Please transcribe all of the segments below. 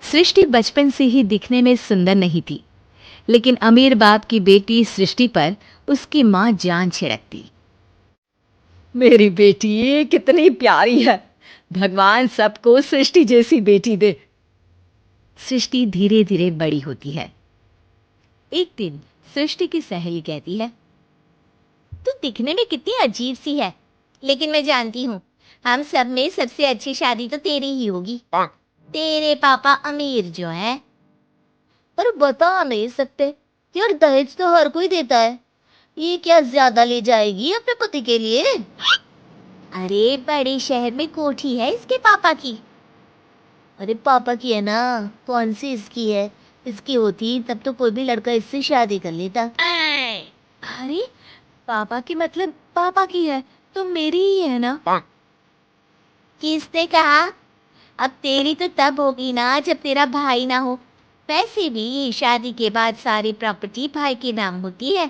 सृष्टि बचपन से ही दिखने में सुंदर नहीं थी, लेकिन अमीर बाप की बेटी सृष्टि पर उसकी माँ जान छिड़कती। मेरी बेटी ये कितनी प्यारी है। भगवान सबको सृष्टि जैसी बेटी दे। सृष्टि धीरे धीरे बड़ी होती है। एक दिन सृष्टि की सहेली कहती है, तू दिखने में कितनी अजीब सी है, लेकिन मैं जानती हूँ हम सब में सबसे अच्छी शादी तो तेरी ही होगी। तेरे पापा अमीर जो है, पर बता नहीं सकते यार, दहेज तो हर कोई देता है, ये क्या ज्यादा ले जाएगी अपने पति के लिए? अरे बड़े शहर में कोठी है इसके पापा की। अरे पापा की है ना, कौन सी इसकी है? इसकी होती तब तो कोई भी लड़का इससे शादी कर लेता। अरे पापा की मतलब पापा की है तो मेरी ही है ना। किसने कहा? अब तेरी तो तब होगी ना जब तेरा भाई ना हो। वैसे भी शादी के बाद सारी प्रॉपर्टी भाई के नाम होती है।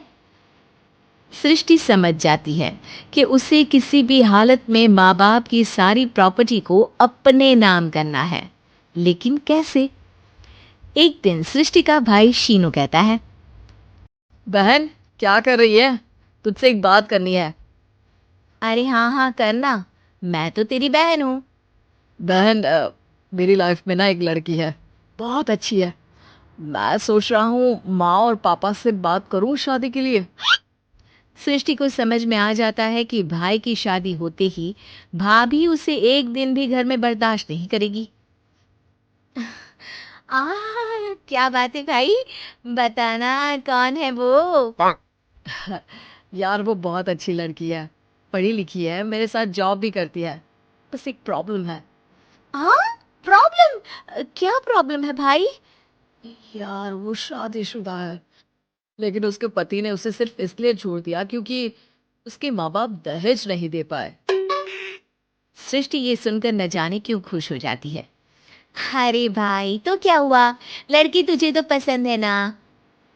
सृष्टि समझ जाती है कि उसे किसी भी हालत में माँ बाप की सारी प्रॉपर्टी को अपने नाम करना है, लेकिन कैसे? एक दिन सृष्टि का भाई शीनू कहता है, बहन क्या कर रही है? तुझसे एक बात करनी है। अरे हाँ हाँ करना, मैं तो तेरी बहन हूँ। बहन मेरी लाइफ में ना एक लड़की है, बहुत अच्छी है। मैं सोच रहा हूँ माँ और पापा से बात करूँ शादी के लिए। सृष्टि को समझ में आ जाता है कि भाई की शादी होते ही भाभी उसे एक दिन भी घर में बर्दाश्त नहीं करेगी। आ, क्या बात है भाई, बताना कौन है वो? यार वो बहुत अच्छी लड़की है, पढ़ी लिखी है, मेरे साथ जॉब भी करती है। बस एक प्रॉब्लम है। हाँ, प्रॉब्लम? क्या प्रॉब्लम है भाई? यार वो शादीशुदा है, लेकिन उसके पति ने उसे सिर्फ इसलिए छोड़ दिया क्योंकि उसके माँ बाप दहेज नहीं दे पाए। सृष्टि ये सुनकर न जाने क्यों खुश हो जाती है। अरे भाई तो क्या हुआ, लड़की तुझे तो पसंद है ना?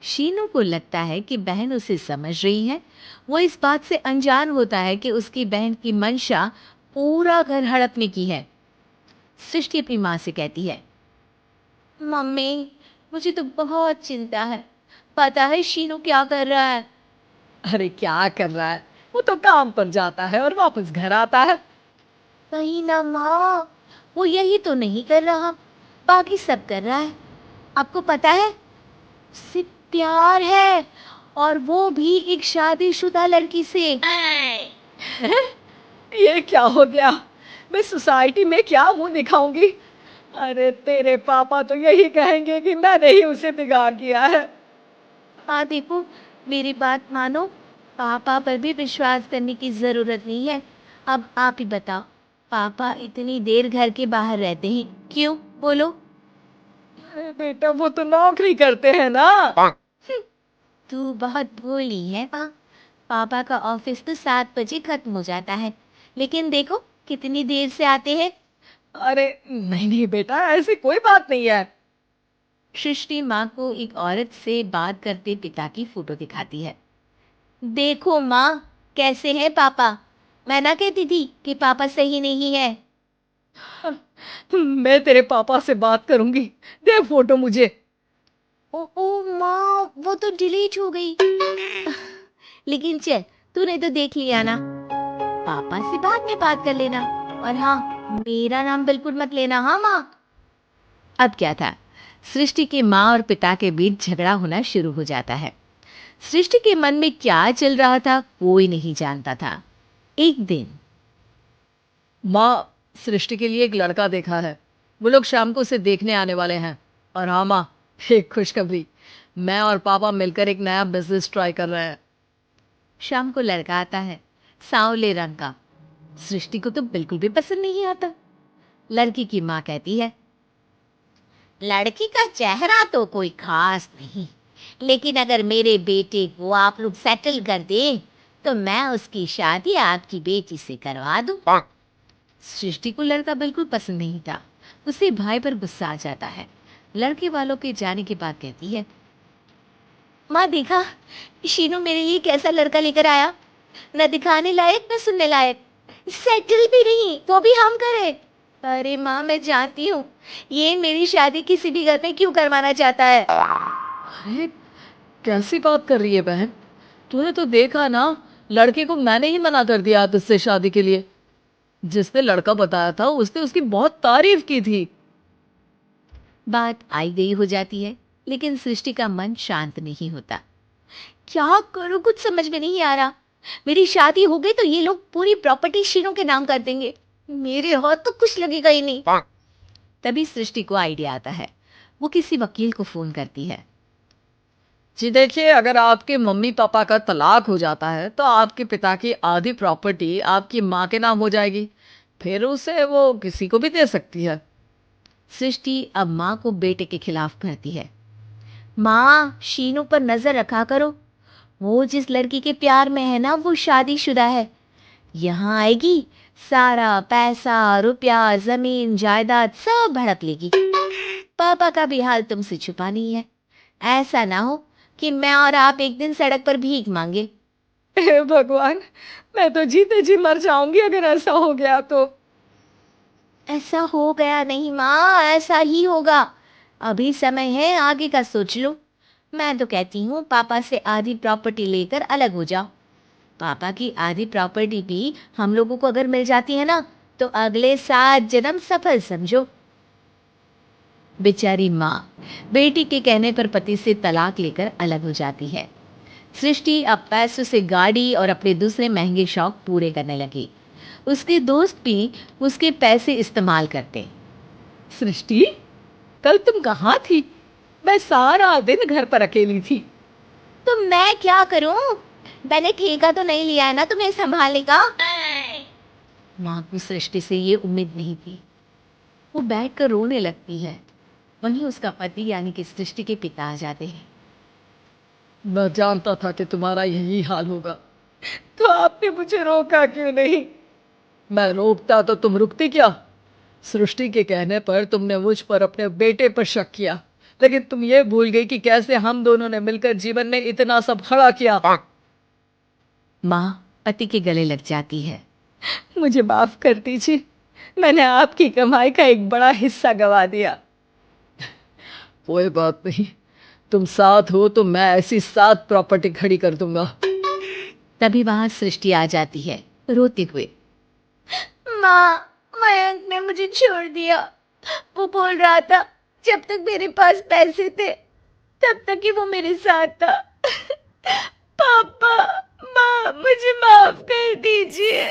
शीनू को लगता है कि बहन उसे समझ रही है। वो इस बात से अनजान होता है कि उसकी बहन की मंशा पूरा घर हड़पने की है। सृष्टि अपनी माँ से कहती है, मम्मी मुझे तो बहुत चिंता है, पता है शीनू क्या कर रहा है? अरे क्या कर रहा है, वो तो काम पर जाता है और वापस घर आता है। नहीं ना माँ, वो यही तो नहीं कर रहा, बाकी सब कर रहा है। आपको पता है उससे प्यार है, और वो भी एक शादीशुदा लड़की से। ये क्या हो गया? मैं सोसाइटी में क्या मुंह दिखाऊंगी? अरे तेरे पापा तो यही कहेंगे कि मैंने ही उसे बिगाड़ दिया है। हाँ देखो, मेरी बात मानो, पापा पर भी विश्वास करने की जरूरत नहीं है। अब आप ही बताओ, पापा इतनी देर घर के बाहर रहते हैं क्यों, बोलो? अरे बेटा वो तो नौकरी करते हैं ना। तू बहुत भोली है माँ। पापा का ऑफिस तो 7 बजे खत्म हो जाता है, लेकिन देखो कितनी देर से आते हैं। अरे नहीं नहीं बेटा, ऐसी कोई बात नहीं है। सृष्टि माँ को एक औरत से बात करते पिता की फोटो दिखाती है। देखो माँ, कैसे है पापा। मैं ना कहती थी कि पापा सही नहीं है। मैं तेरे पापा से बात करूंगी, दे फोटो मुझे। ओ ओ माँ, वो तो डिलीट हो गई। लेकिन चल, तूने तो देख लिया ना, पापा से बाद में बात कर लेना। और हाँ, मेरा नाम बिल्कुल मत लेना, हाँ माँ। अब क्या था, सृष्टि के माँ और पिता के बीच झगड़ा होना शुरू हो जाता है। सृष्टि के मन में क्या चल रहा था कोई नहीं जानता था। एक दिन माँ, सृष्टि के लिए एक लड़का देखा है, वो लोग शाम को उसे देखने आने वाले हैं। और हाँ माँ, एक खुशखबरी, मैं और पापा मिलकर एक नया बिजनेस ट्राई कर रहे हैं। शाम को लड़का आता है, सांवले रंग का। सृष्टि को तो बिल्कुल भी पसंद नहीं आता। लड़की की माँ कहती है, लड़की का चेहरा तो कोई खास नहीं, लेकिन अगर मेरे बेटे को आप लोग सेटल कर दे तो मैं उसकी शादी आपकी बेटी से करवा दूं। सृष्टि को लड़का बिल्कुल पसंद नहीं था। उसे भाई पर गुस्सा आ जाता है। लड़के वालों के जाने के बाद कहती है, माँ देखा, शीनू मेरे लिए कैसा लड़का लेकर आया, न दिखाने लायक न सुनने लायक, सेटल भी नहीं तो भी हम करें। अरे माँ, मैं जानती हूँ ये मेरी शादी किसी भी घर में क्यों करवाना चाहता है। अरे कैसी बात कर रही है बहन? तूने तो देखा ना, लड़के को मैंने ही मना कर दिया तुझसे शादी के लिए। जिसने लड़का बताया था उसने उसकी बहुत तारीफ की थी। बात आई गई हो जाती है, लेकिन सृष्टि का मन शांत नहीं होता। क्या करूँ, कुछ समझ में नहीं आ रहा। मेरी शादी हो गई तो ये लोग पूरी प्रॉपर्टी शीनू के नाम कर देंगे। मेरे हाथ तो कुछ लगेगा ही नहीं। तभी सृष्टि को आइडिया आता है। वो किसी वकील को फोन करती है। जी देखिए, अगर आपके मम्मी पापा का तलाक हो जाता है तो आपके पिता की आधी प्रॉपर्टी आपकी माँ के नाम हो जाएगी। फिर उसे वो किसी को भी दे सकती है। सृष्टि अब माँ को बेटे के खिलाफ करती है। माँ, शीनू पर नजर रखा करो। वो जिस लड़की के प्यार में है ना, वो शादीशुदा है। यहाँ आएगी, सारा पैसा, रुपया, जमीन, जायदाद सब भड़क लेगी। पापा का भी हाल तुमसे छुपा नहीं है। ऐसा ना हो कि मैं और आप एक दिन सड़क पर भीख मांगे। हे भगवान, मैं तो जीते जी मर जाऊंगी अगर ऐसा हो गया तो। ऐसा हो गया नहीं माँ, ऐसा ही होगा। अभी समय है, आगे का सोच लो। मैं तो कहती हूँ पापा से आधी प्रॉपर्टी लेकर अलग हो जाओ। पापा की आधी प्रॉपर्टी भी हम लोगों को अगर मिल जाती है ना, तो अगले 7 जन्म सफल समझो। बेचारी माँ बेटी के कहने पर पति से तलाक लेकर अलग हो जाती है। सृष्टि अब पैसों से गाड़ी और अपने दूसरे महंगे शौक पूरे करने लगी। उसके दोस्त भी उसके पैसे इस्तेमाल करते। सृष्टि, कल तुम कहाँ थी? मैं सारा दिन घर पर अकेली थी। तो मैं क्या करूं? मैंने ठेका तो नहीं लिया है ना तुम्हें संभालने का। माँ को सृष्टि से ये उम्मीद नहीं थी। वो बैठकर रोने लगती है। वहीं उसका पति यानी कि सृष्टि के पिता आ जाते हैं। मैं जानता था कि तुम्हारा यही हाल होगा, तो आपने मुझे रोका क्यों नहीं? मैं रोकता तो तुम रुकती क्या? सृष्टि के कहने पर तुमने मुझ पर अपने बेटे पर शक किया, लेकिन तुम ये भूल गई कि कैसे हम दोनों ने मिलकर जीवन में इतना सब खड़ा किया। माँ पति के गले लग जाती है। मुझे माफ कर दीजिए, मैंने आपकी कमाई का एक बड़ा हिस्सा गवा दिया। कोई बात नहीं, तुम साथ हो तो मैं ऐसी 7 प्रॉपर्टी खड़ी कर दूंगा। तभी वहां सृष्टि आ जाती है रोते हुए। माँ, मयंक ने मुझे छोड़ दिया। वो बोल रहा था जब तक मेरे पास पैसे थे तब तक ही वो मेरे साथ था। पापा, माँ, मुझे माफ कर दीजिए।